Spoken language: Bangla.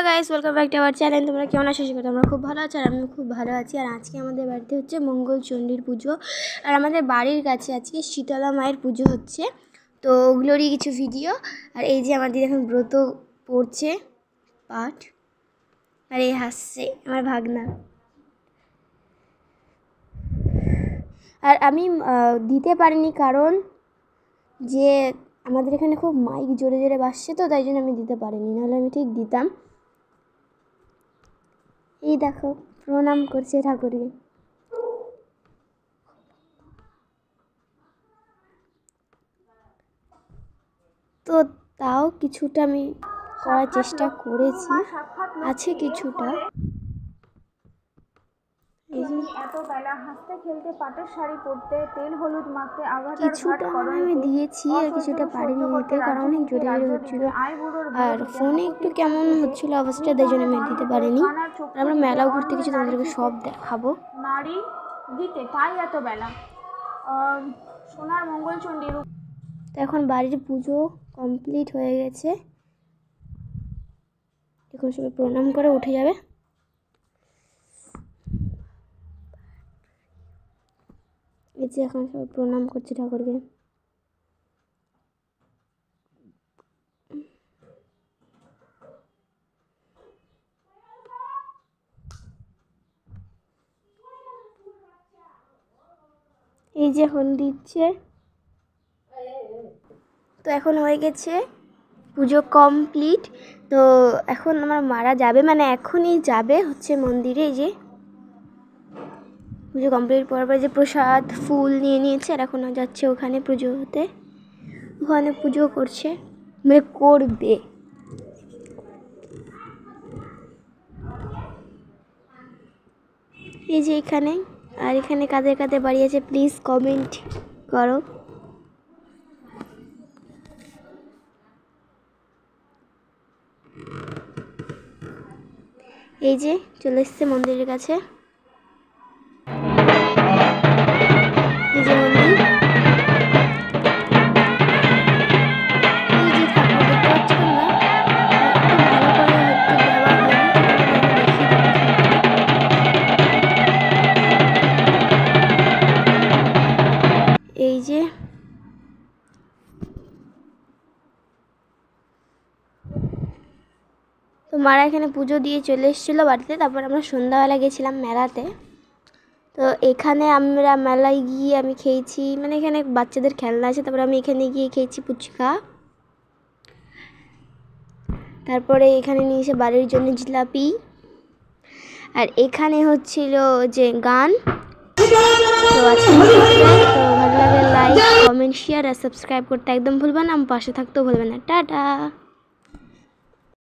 Guys, welcome back to our channel. তোমরা কেমন আছো? আশা করি তোমরা খুব ভালো আছো আর আমি খুব ভালো আছি। আর আজকে আমাদের বাড়িতে হচ্ছে মঙ্গলচণ্ডীর পুজো। আর আমাদের বাড়ির কাছে আজকে শীতলা মায়ের পুজো হচ্ছে, তো ওগুলোরই কিছু ভিডিও। আর এই যে আমাদের এখন ব্রত পড়ছে পাঠ, আর এই হাসছে আমার ভাগনা। আর আমি দিতে পারিনি কারণ যে আমাদের এখানে খুব মাইক জোরে জোরে বাজছে, তো তাই জন্য আমি দিতে পারিনি, নাহলে আমি ঠিক দিতাম। এই দেখো প্রণাম করছে ঠাকুরকে। তো তাও কিছুটা আমি করার চেষ্টা করেছি, আছে কিছুটা। কিছুটা আমি দিয়েছি আর কিছুটা পারিনি দিতে, কারণ অনেক জোরে জোরে হচ্ছিল আর ফোনে একটু কেমন হচ্ছিল অবস্থা, তাই জন্য আমি দিতে পারিনি। আর আমরা মেলাও ঘুরতে গেছি, তোমাদেরকে সব দেখাবো। নারী দিতে তাই এত বেলা সোনার মঙ্গলচণ্ডীর। তো এখন বাড়ির পুজো কমপ্লিট হয়ে গেছে, এখন সবাই প্রণাম করে উঠে যাবে। এই যে এখন সবাই প্রণাম করছে ঠাকুরকে। এই যে এখন দিচ্ছে, তো এখন হয়ে গেছে পুজো কমপ্লিট। তো এখন আমার মারা যাবে, মানে এখনই যাবে হচ্ছে মন্দিরে। এই যে পুজো কমপ্লিট করার পরে যে প্রসাদ ফুল নিয়ে নিয়েছে, আর এখন যাচ্ছে ওখানে পুজো হতে, ওখানে পুজো করছে, মানে করবে। এই যে এখানে, আর এখানে কাদের কাদের বাড়ি আছে প্লিজ কমেন্ট করো। এই যে চলে এসছে মন্দিরের কাছে, এই যে মন্দির। এই যে ঠাকুর দেখতে পাচ্ছেন না, একটু ভালো করে হয়তো দেওয়া হয়নি, এই যে তো মারা এখানে পুজো দিয়ে চলে এসেছিলো বাড়িতে। তারপর আমরা সন্ধ্যাবেলা গেছিলাম মেলাতে। তো এখানে আমরা মেলায় গিয়ে আমি খেয়েছি, মানে এখানে বাচ্চাদের খেলনা আছে, তারপরে আমি এখানে গিয়ে খেয়েছি ফুচকা। তারপরে এখানে নিয়ে এসে বাড়ির জন্য জিলাপি। আর এখানে হচ্ছিল যে গান। তো আজকে তো ভালো লাগলে লাইক কমেন্ট শেয়ার আর সাবস্ক্রাইব করতে একদম ভুলবেন না, আমার পাশে থাকতেও ভুলবেন না। টাটা।